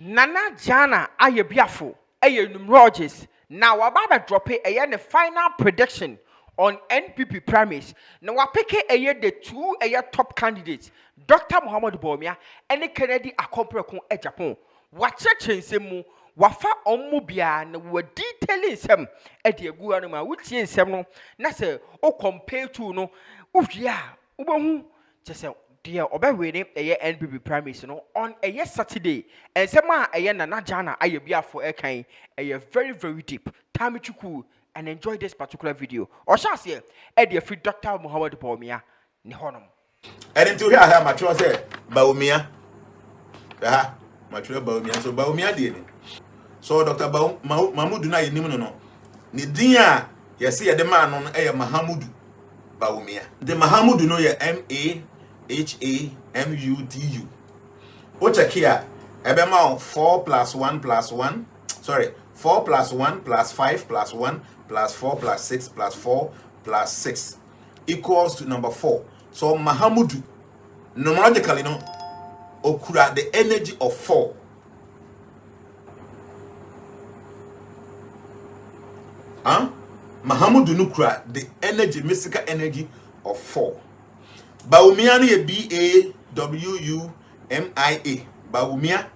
Nana Jnana aye biafo aye numerologist. Now wababa drop it aye the final prediction on NPP primaries. Now wapeke aye the two aye top candidates, Dr. Muhammad Bomia and the Kennedy Akompre kon e Japan. Wache mu wafa omu bia na we detailing sem e de agu anu ma wutie nsem no na se o compare to no uhia ubehu chese dear obewere eye NPP primaries no on eye Saturday and sema eye Nana Jnana aye biafo e kan eye very very deep time chuku and enjoy this particular video or shall say e de free Dr. Muhammad Bomia ni honom and to hear how much was it Baumia mature Baumia so Baumia did so Dr. Mahmoud na yinim no ni din a yesi ye de man no e Mahamudu Baumia the Mahamudu no ye Mahamudu. O check here. Ebema 4 plus 1 plus 1. Sorry, 4 plus 1 plus 5 plus 1 plus 4 plus 6 plus 4 plus 6 equals to number 4. So Mahamudu, numerologically, no, okura the energy of 4. Mahamudu nukura the energy, mystical energy of 4. Baumia no ye Bawumia. Baumia.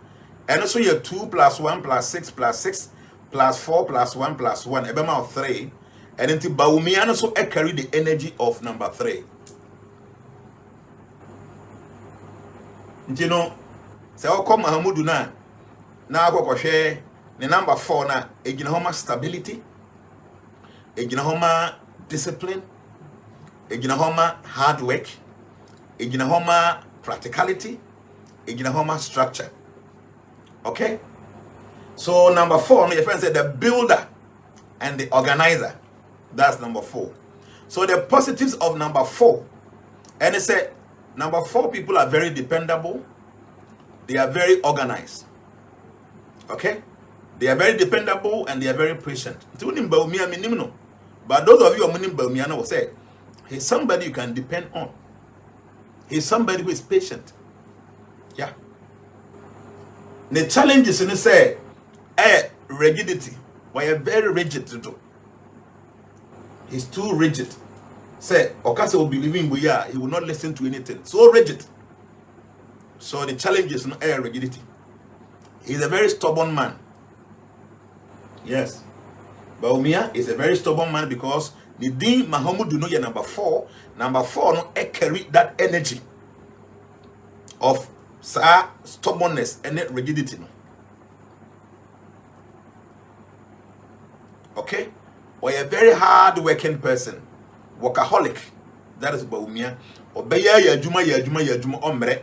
And also you 2 plus 1 plus 6 plus 6 plus 4 plus 1 plus 1. Ebema of 3. And into Baumia also carry the energy of number 3. You know, say how come Mahamudu na go share the number 4 na ejina stability, ejina discipline, ejina hard work, ejina practicality, ejina structure. Okay? So number 4, my friend said the builder and the organizer. That's number 4. So the positives of number 4. And it said number 4 people are very dependable. They are very organized. Okay? They are very dependable and they are very patient. But those of you who will say, he's somebody you can depend on. He's somebody who is patient. Yeah. The challenges in say rigidity. Why are very rigid to do. He's too rigid. Say Okase will be living where he will not listen to anything. So rigid. So the challenge is not rigidity. He's a very stubborn man. Yes. Baumia is a very stubborn man because the Dean Mahamudu no ye number 4. Number 4 no carry that energy of stubbornness and rigidity. Okay? Or a very hard working person. Workaholic. That is Baumia. Obeya yajuma ombre.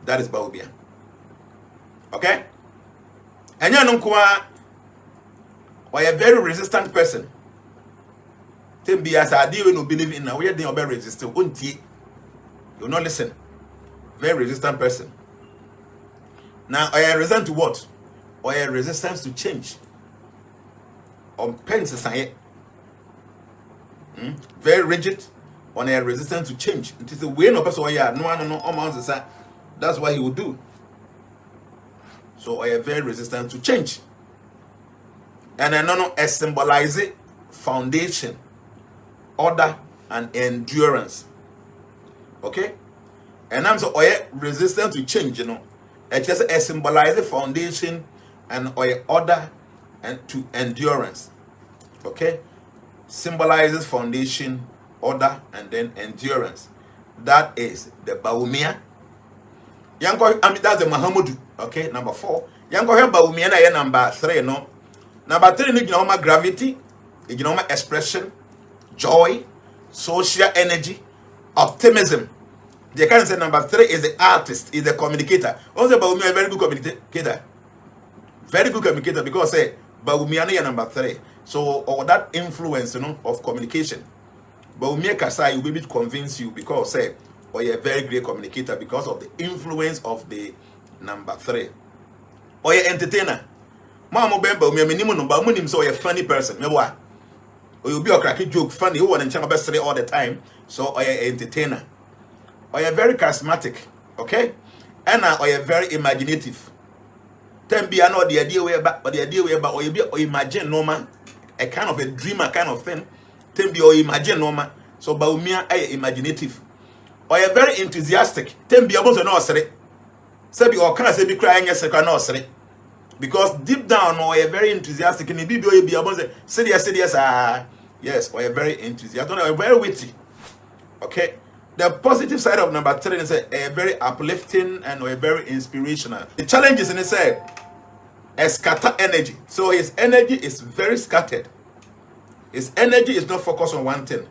That is Baumia. Okay? And or a very resistant person. Then be as I do no believe in now. Where they are very resistant. You not listen. Very resistant person. Now I am resistant to what? Or a resistance to change. On pen society. Very rigid. On a resistance to change. It is a way no person no. That's what he would do. So I am very resistant to change. And I know symbolize it foundation, order, and endurance. Okay? And I'm so resistant to change, you know. It just symbolize the foundation and order and to endurance. Okay? Symbolizes foundation, order, and then endurance. That is the Baumia. That's the Mahamudu. Okay, number 4. Yanko Baumia na number 3, no. Number 3 is gravity, expression, joy, social energy, optimism. They can say number 3 is the artist, is the communicator. Also, Baumia is a very good communicator. Very good communicator because say Baumia is number 3. So all that influence, of communication. Baumia Kasai will be able to convince you because say or you're a very great communicator because of the influence of the number 3. Or you're entertainer. Mama Bemba, me so you're a funny person. Or you'll be a cracky joke, funny, who want to channel best all the time. So or you're an entertainer. Or you're very charismatic, okay? And or you're very imaginative. Tembia no the idea where but the idea where or imagine normal, a kind of a dreamer kind of thing. Tembia or imagine normal. So Baumia ay imaginative. Or a very enthusiastic. Tembia was no sere. Sabi or can I say be crying as a canosre. Because deep down or a very enthusiastic in the BBO be about serious yes, or a very enthusiastic, very witty. Okay. The positive side of number 3 is a very uplifting and a very inspirational. The challenge is in his a scatter energy. So his energy is very scattered. His energy is not focused on one thing.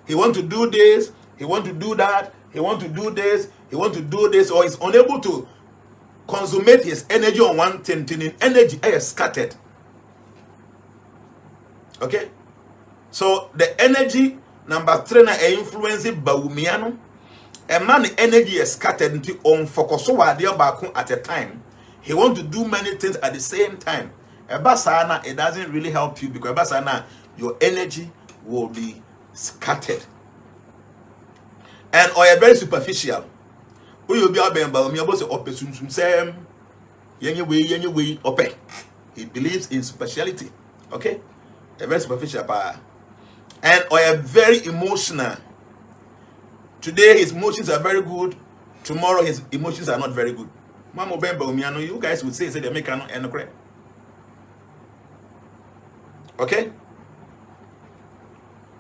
He want to do this, he want to do that, he want to do this, he want to do this, or he's unable to consummate his energy on one thing. Energy is scattered. Okay? So the energy number 3 na influencing Baumiano. A man energy is scattered into on focus at a time. He want to do many things at the same time. Basana, it doesn't really help you because Basana, your energy will be scattered. And or a very superficial. Who you be about me about the same way, open. He believes in superficiality. Okay? A very superficial power. And or a very emotional. Today his emotions are very good. Tomorrow his emotions are not very good. Mama Bemba Umiano, you guys would say they make an correct. Okay?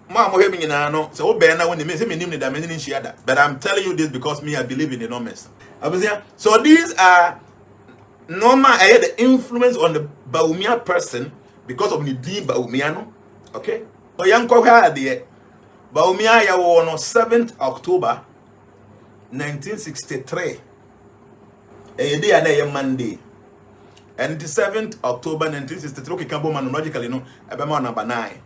Mama Heminano, so Bena when they may say me name the dimension share. But I'm telling you this because me, I believe in the norms. So these are normal. I had the influence on the Baumia person because of the D Baumiano. Okay? But young Koha the Baumia ya on 7th October 1963. A day and a Monday. And the 7th October 1963, okay, can be numerologically, no, about number 9.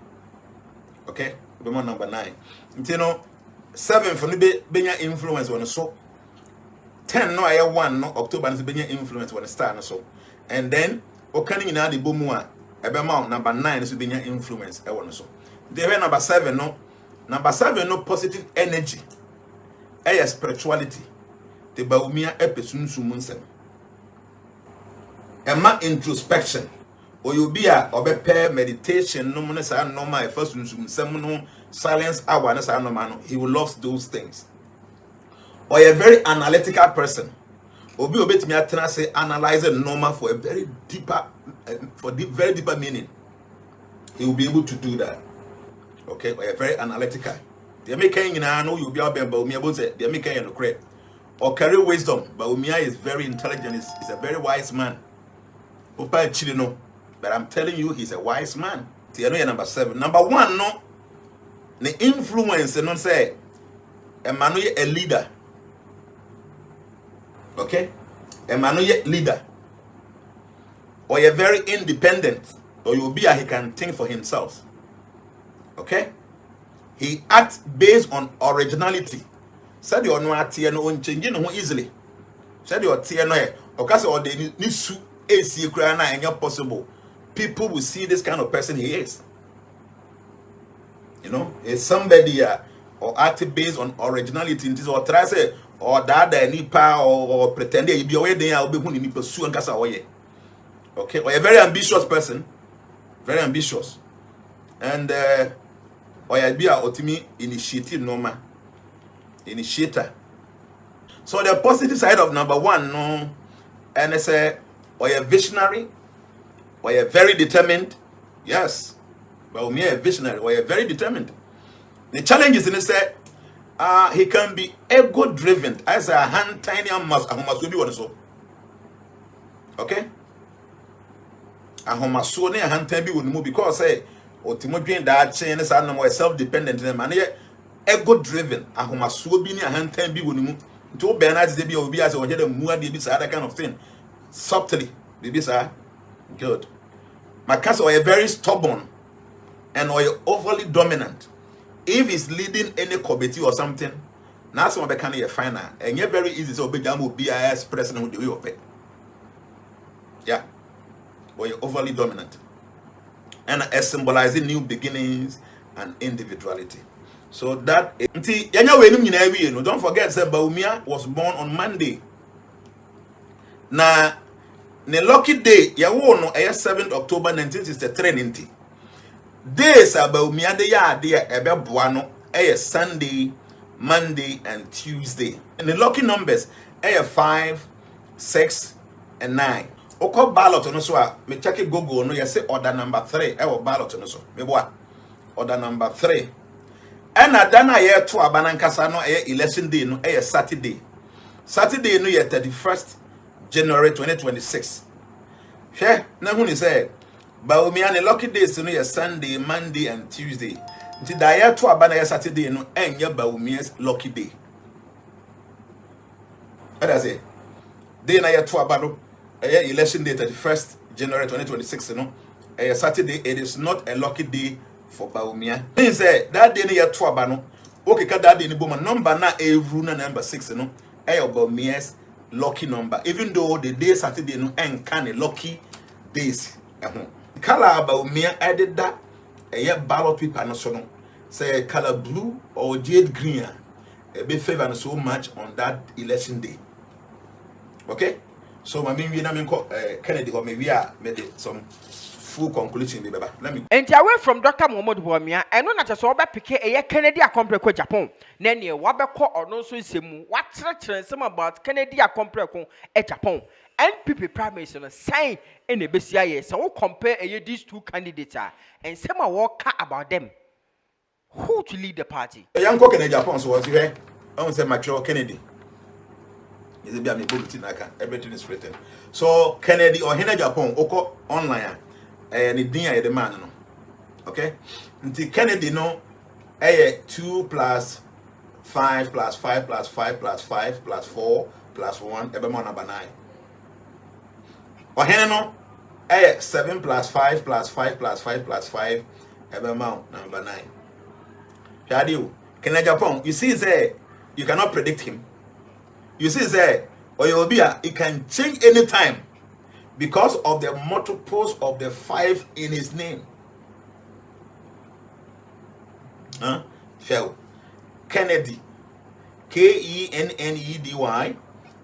Okay, about number 9. You know, 7 for the being influence on the so 10 no I 1 no October is being influence on the star so. And then okay in the bomua about number 9 is being influence I want so. They were number 7 no. Number 7 no positive energy. A spirituality. The Baumia episun sumunsem. Emma introspection. Or you be a pair meditation, no money sa no my first sumunsem silence hour na no. He will love those things. Or a very analytical person. Obi obet me atena say analyze normal for a very deeper very deeper meaning. He will be able to do that. Okay, or a very analytical. They make know you'll be able to say they make no correct. Or carry wisdom, but Umia is very intelligent, he's a very wise man. But I'm telling you, he's a wise man. Number 7. Number 1, no. The influence, and not say, Emmanuel a leader. Okay? Emmanuel leader. Or you're very independent, or you'll be he can think for himself. Okay? He acts based on originality. Said you no atie no change no easily. Said you tie no e okase o de ni su esi kura na enya possible. People will see this kind of person he is. You know, is somebody or act based on originality in this or try say or that nipa or pretend you be away there will be hu ni pursue nkasa oye. Okay, or a very ambitious person. Very ambitious. And or you be a otimi initiative normal. Initiator. So the positive side of number 1, no, and it's or you're visionary, or you're very determined. Yes, but we are a visionary, or you're very determined. The challenge is in it he can be ego driven as a hand tiny must be what so. Okay? A homaso ne a hand tiny would move because say or Timothy that chain is more self-dependent man. Ego driven, a homaso be near hand ten be when you to Bernard de be as or the mua babies other kind of thing. Subtly, babies are good. My cats are very stubborn and or overly dominant. If he's leading any committee or something, now some of the kind of final and you're very easy to obey Jamu BIS president with the way of it. Yeah, or you're overly dominant and symbolizing new beginnings and individuality. So that don't forget that Baumia was born on Monday. Na ne lucky day ya wo no 7th October 1963 ninti. Days about me ade ya ade ebeboa no Sunday, Monday and Tuesday. And the lucky numbers 5, 6 and 9. Oko ballot no so a me check Google no say order number 3 ballot no so. Me boa order number 3. And adana ye to abanankasa no election day no Saturday. Saturday no 31st January 2026. She na hu ni say ba me an lucky days no Sunday, Monday and Tuesday. Nti da ye to abana Saturday no enye ba lucky day. What I say? Day na ye to abano election day 31st January 2026 no Saturday. It is not a lucky day for Baumia. Means that day na ye to abano okay ka that day ni boma number na na number 6 no Baumia's lucky number, even though the day Saturday no can lucky days. Color Baumia added that ballot paper no so no say color blue or jade green be favor so much on that election day. Okay, so my mean we na Kennedy or maybe made some full conclusion. Let me. And away from Dr. Mohamed Bawumia, I know that so pick a Kennedy accompli Japan. Then you wabeko or no so semu. What some about Kennedy accompli Japan. NPP primaries on a sign in the BCIA. So we'll compare these two candidates and some walk about them. Who to lead the party? A young cook in Japan, so was here. I want to say mature Kennedy. Is it be a bulletin? Everything is written. So Kennedy or Hina Japan, Oko online. And the man, no. Okay? Until Kennedy, no, 2 plus 5 plus 5 plus 5 plus 5 plus 4 plus 1, everyone number 9. Or no, 7 plus 5 plus 5 plus 5 plus 5, everyone number 9. Shadi, Kennedy Japan, you see, there, you cannot predict him. You see, there, or you'll be it can change anytime. Because of the multiples of the 5 in his name. Shell. Kennedy. Kennedy.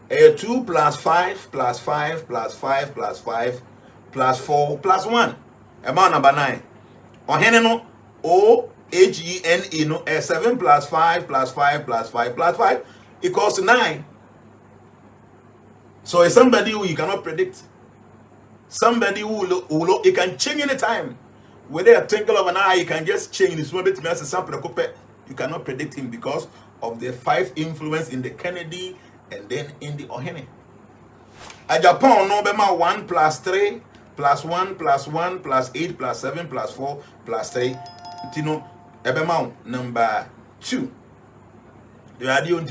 2 plus 5 plus 5 plus 5 plus 5 plus 4 plus 1. Amount number 9. Oheneno. OHENE. 7 plus 5 plus 5 plus 5 plus 5 equals 9. So it's somebody who you cannot predict. Somebody who it can change anytime. Whether a twinkle of an eye, you can just change this one bit. You cannot predict him because of the 5 influence in the Kennedy and then in the Ohene. A Japan no bema 1 plus 3 plus 1 plus 1 plus 8 plus 7 plus 4 plus 3. Tino ebema number 2. The radio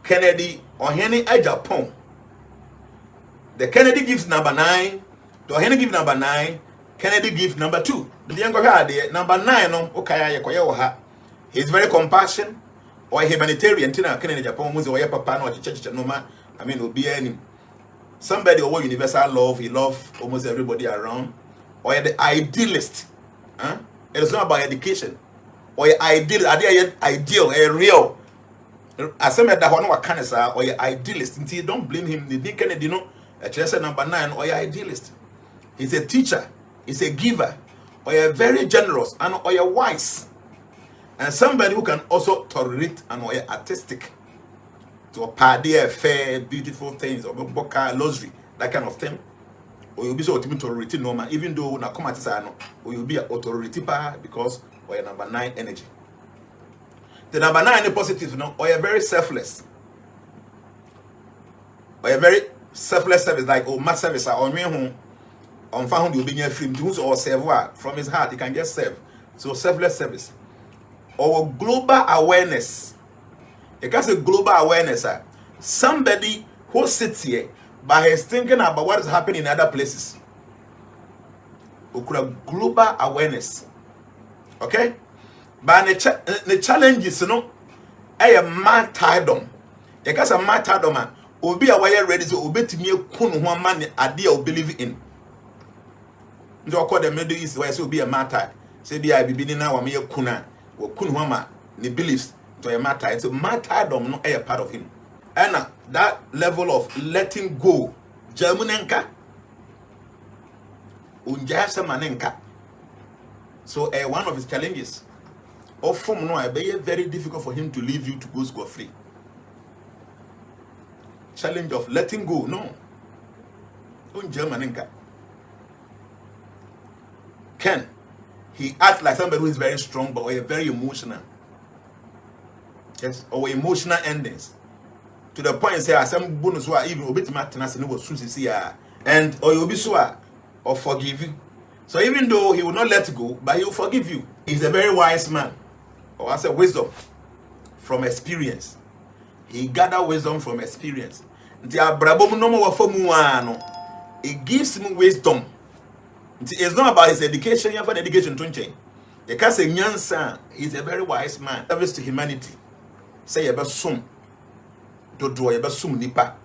Kennedy Ohene a Japan. The Kennedy gives number 9. The Ohene give number 9. Kennedy give number 2. The younger there, number 9 no okay ha. He's very compassionate or humanitarian. Tina Kennedy Japan was or papa no church no man. I mean will be any somebody over universal love. He love almost everybody around. Or the idealist. It is not about education. Or ideal, ideal, a real. As some that one what can say or idealist. Until don't blame him. The Kennedy no. Number 9 or idealist. He's a teacher, he's a giver, or you're very generous, and or you're wise. And somebody who can also tolerate and or you're artistic. To party fair, beautiful things, or boka, luxury, that kind of thing. Or you'll be so ultimate tolerate normal, even though na come at no, or you'll be an authority because or you're number 9 energy. The number 9 is positive, no, or you're very selfless. Or you're very selfless service, like mass service on me home. On found you being a free to or serve from his heart, he can just serve. So selfless service. Or global awareness. You can say global awareness. Somebody who sits here but is thinking about what is happening in other places. Global awareness. Okay? But the challenges, you know, a martyrdom. You can say martyrdom. Obi aware ready to obey to me kun one man idea or believe in. You call the Middle East where so be a martyr. Say be I be now or me kuna or kun one the beliefs to a martyr. It's a martyrdom, not a part of him. And that level of letting go, Germanenka, unja manenka. So one of his challenges of from no very difficult for him to leave you to go scot free. Challenge of letting go, no. Unja manenka. Ken, he acts like somebody who is very strong but very emotional. Yes, or emotional endings. To the point say some bonus were even a bit matters and was Susie and or you'll be sure or forgive you. So even though he will not let go, but he will forgive you. He's a very wise man. Or as a wisdom from experience. He gathered wisdom from experience. It gives him wisdom. It's not about his education, you have an education to change. The can say Nyansa is a very wise man. Service to humanity. Say about sum. To draw about sum nipa.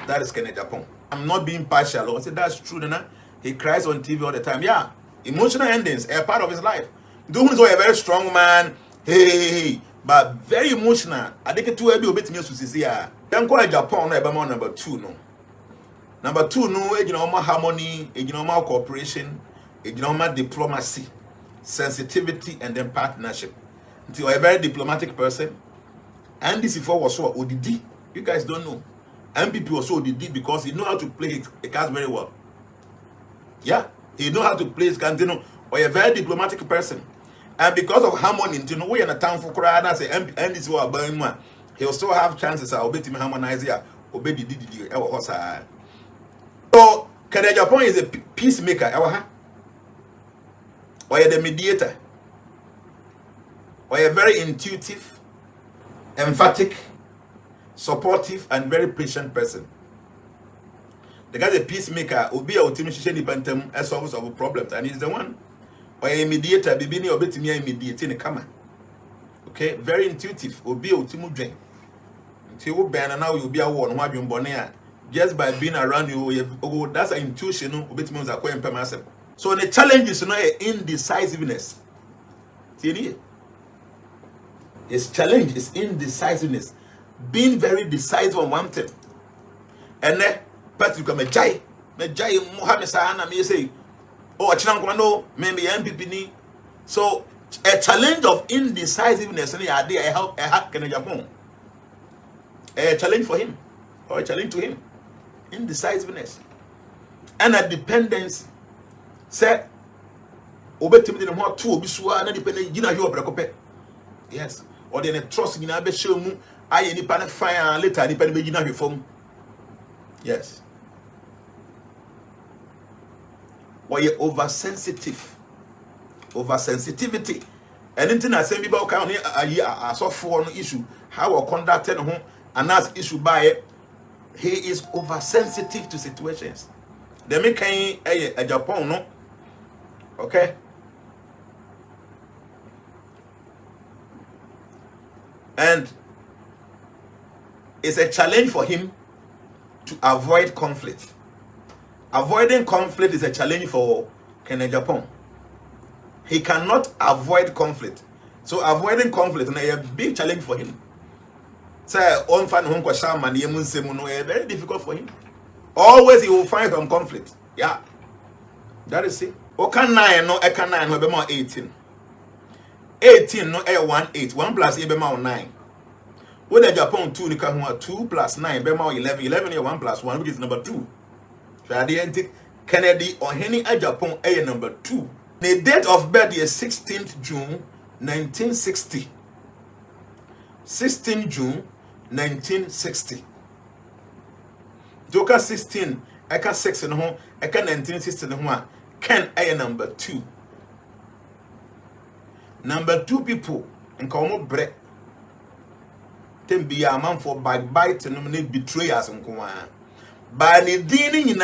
That is Kenneth Japan. I'm not being partial. I say that's true, Nana. He cries on TV all the time. Yeah. Emotional endings are part of his life. Duhun is a very strong man. Hey. But very emotional. I think it will be a bit news to see. Then go to Japan, number 2, no. Number 2, no, more harmony, more cooperation, more diplomacy, sensitivity, and then partnership. Until you're a very diplomatic person. And this before was so ODD. You guys don't know. NPP was so ODD because he know how to play a card very well. Yeah, he know how to play his card, or a very diplomatic person. And because of harmony, we in a town for crowd, I say, and this was burning one. He'll still have chances. I'll bet him harmonize here. Obey the So, Kenneth Japan is a peacemaker, or the mediator, or a very intuitive, emphatic, supportive, and very patient person. The guy, the peacemaker, will be a ultimate as solves of problems, and he's the one. Or a mediator, be or bet me mediating a camera. Okay, very intuitive, will be a ultimate drain. Until you ban and now you'll be a one, just by being around you, that's an intuition, so the challenge is indecisiveness. His challenge is indecisiveness. Being very decisive on one thing. And then, Patrick, Mejai, Mohammed Sahana, me say, oh, Chinankwano, maybe NPP. So, a challenge of indecisiveness, and the idea I had Kenneth Japan. A challenge for him, or a challenge to him. Indecisiveness. And a dependency. Say, Obetim in more 2 Bisua, and dependent, you know, you are yes. Or then a trust in a show mu, I any pan fire later, any pen begin reform. Yes. Or you're oversensitive. Oversensitivity. Anything I say about count here a soft for no issue. How or conduct home and ask issue by it. He is oversensitive to situations. They make a Japan, no? Okay. And it's a challenge for him to avoid conflict. Avoiding conflict is a challenge for Kenneth Japan. He cannot avoid conflict. So avoiding conflict is a big challenge for him. Say on fan home very difficult for him. Always he will find some conflict. Yeah. That is it. Okay, 9 no, 18. 18 no 18. 1 plus 9. When the Japan 2 2 plus 9 11. 11 1 plus 1, which is number 2. So Kennedy or any Japan number 2. The date of birth is 16th June 1960. 16th June 1960. Joka 16, Eka 6 and home, Eka 1960 and home. Ken A number 2. Number 2 people in Komo break. Then be a man for backbite and nominate betrayers and Kuma. By the dealing in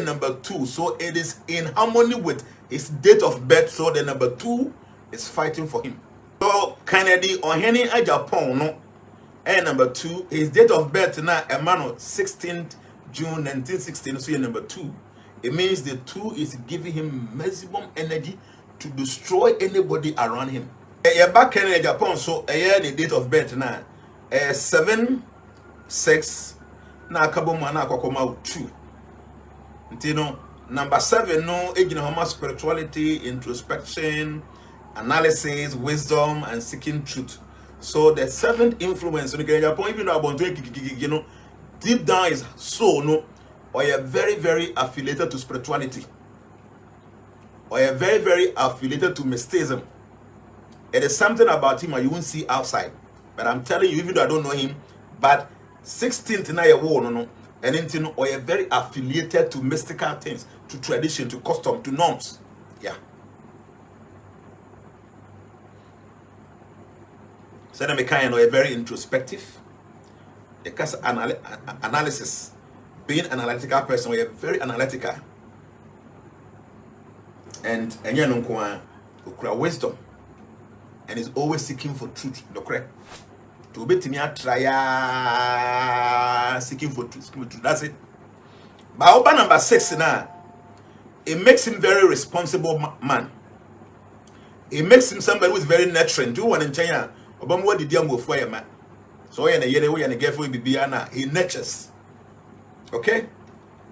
number 2, so it is in harmony with his date of birth, so the number 2 is fighting for him. So Kennedy or any Japan, no, and number 2, his date of birth now, a man of 16th June 1916, so number 2. It means the 2 is giving him maximum energy to destroy anybody around him. A back in Japan, so a year the date of birth now, 7/6 na kaboma na kokoma 2. You know, Number 7, no, ejina spirituality, introspection, analysis, wisdom, and seeking truth. So the 7th influence, even though about deep down is so no, or you're very, very affiliated to spirituality, or you're very, very affiliated to mysticism. It is something about him you won't see outside. But I'm telling you, even though I don't know him, but 16th na ye wo no, and into or you're very affiliated to mystical things, to tradition, to custom, to norms. Yeah. So then kind of very introspective. Because analysis, being an analytical person, we are very analytical. And you know, wisdom, and is always seeking for truth. Correct? To be me try seeking for truth. That's it. But open number 6 now, it makes him very responsible man. It makes him somebody who is very nurturing. Do one in China? Obama what did you go for man? So he nurtures. Okay?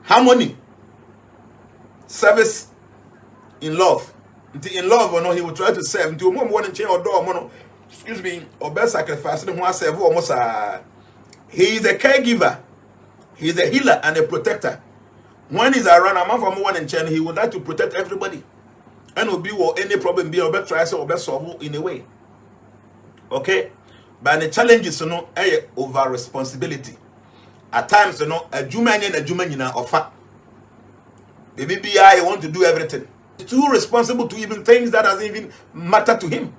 Harmony. Service in love. In love or no, he will try to serve. Do more one change or door, excuse me, or best sacrifice. He is a caregiver. He is a healer and a protector. When he's around a man from one and chain, he would like to protect everybody. And will be any problem be or try or solve in a way. Okay? But the challenges, over responsibility. At times, a Juman offer. The BBI want to do everything. He's too responsible to even things that doesn't even matter to him.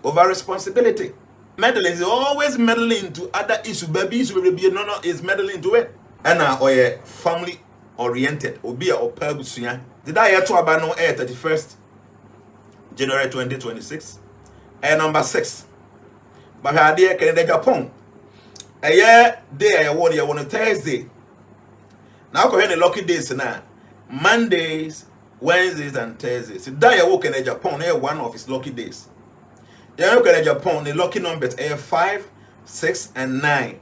Over responsibility. Meddling is always meddling into other issues. Baby issue is meddling into it. And now, family oriented. Obi a opegusuya. Did I hear to abano 31st January 2026? And number 6. But I dear Canada Japan. A year day I want on Thursday. Now go ahead and lucky days now. Mondays, Wednesdays, and Thursdays. So that I walk in Japan, one of his lucky days. You look at Japan, the lucky numbers are 5, 6, and 9.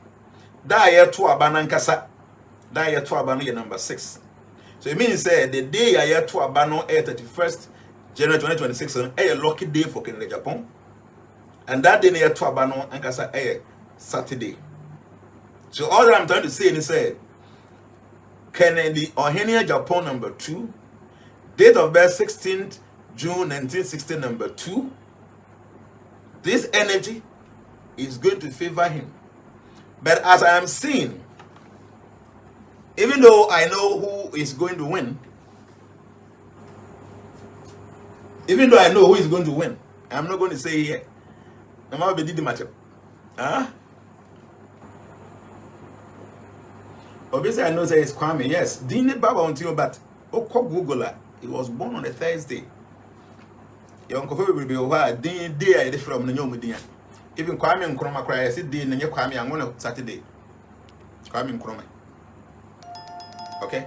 That year to Abanankasa. That year to Abano number 6. So it means the day I year to Abano 31st January 2026 is a lucky day for Canada Japan. And that day near Twabano and Kasa Saturday. So all that I'm trying to say is Kennedy or Henia Japan number 2, date of birth 16th June 1960 number 2. This energy is going to favor him. But as I am seeing, even though I know who is going to win, I'm not going to say here. I'm not going to do the matter. Obviously, I know that it's Kwame. Yes, Dini Baba on you, but Google, he was born on a Thursday. Your uncle will be aware. Dini day from the Yomudia. Even Kwame and Kroma cry. I said, Dini and your Kwame, I'm on Saturday. Kwame and Kroma. Okay?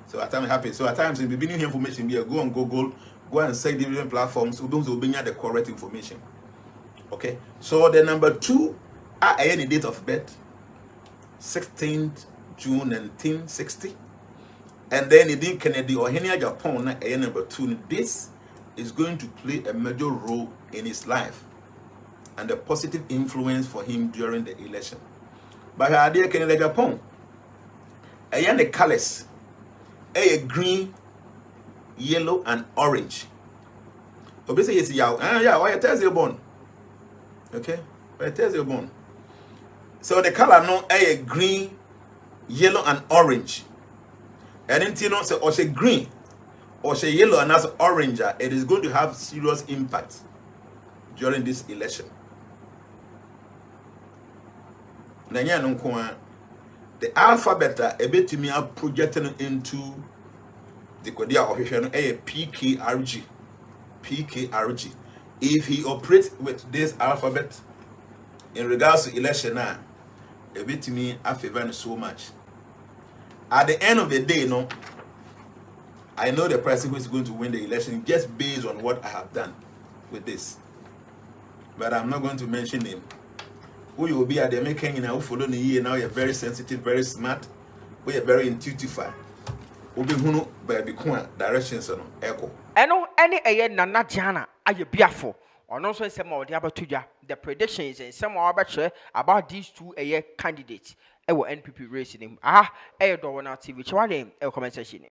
So at times happy. So at times, in the beginning information, we go on Google, go and search different platforms. So those will bring you the correct information. Okay? So the number 2 are any date of birth. 16th June 1960. And then it did Kennedy or Henia Japan number 2. This is going to play a major role in his life and a positive influence for him during the election. But her idea Kennedy Japan, the colors, green, yellow, and orange. Obviously, it's why it tells you born. Okay, why it tells you born. So the color no green, yellow, and orange. And then you know, so or say green, or say yellow, and as orange, it is going to have serious impact during this election. The alphabet a bit to me are projecting into the Kodia official PKRG. PKRG. If he operates with this alphabet in regards to election now, a bit to me I favor so much. At the end of the day, I know the person who is going to win the election just based on what I have done with this. But I'm not going to mention him. Who you will be at the making, who follow the year now, you're very sensitive, very smart, we are very intuitive. obehunu baabi ko a directions no echo. Eno any eye Nana Jnana aye biafo. Ono so nsem a odi abatoja. The predictions and some are about these two candidates. Ewo NPP race nim. Eye Dowona TV. Chwale e comment section.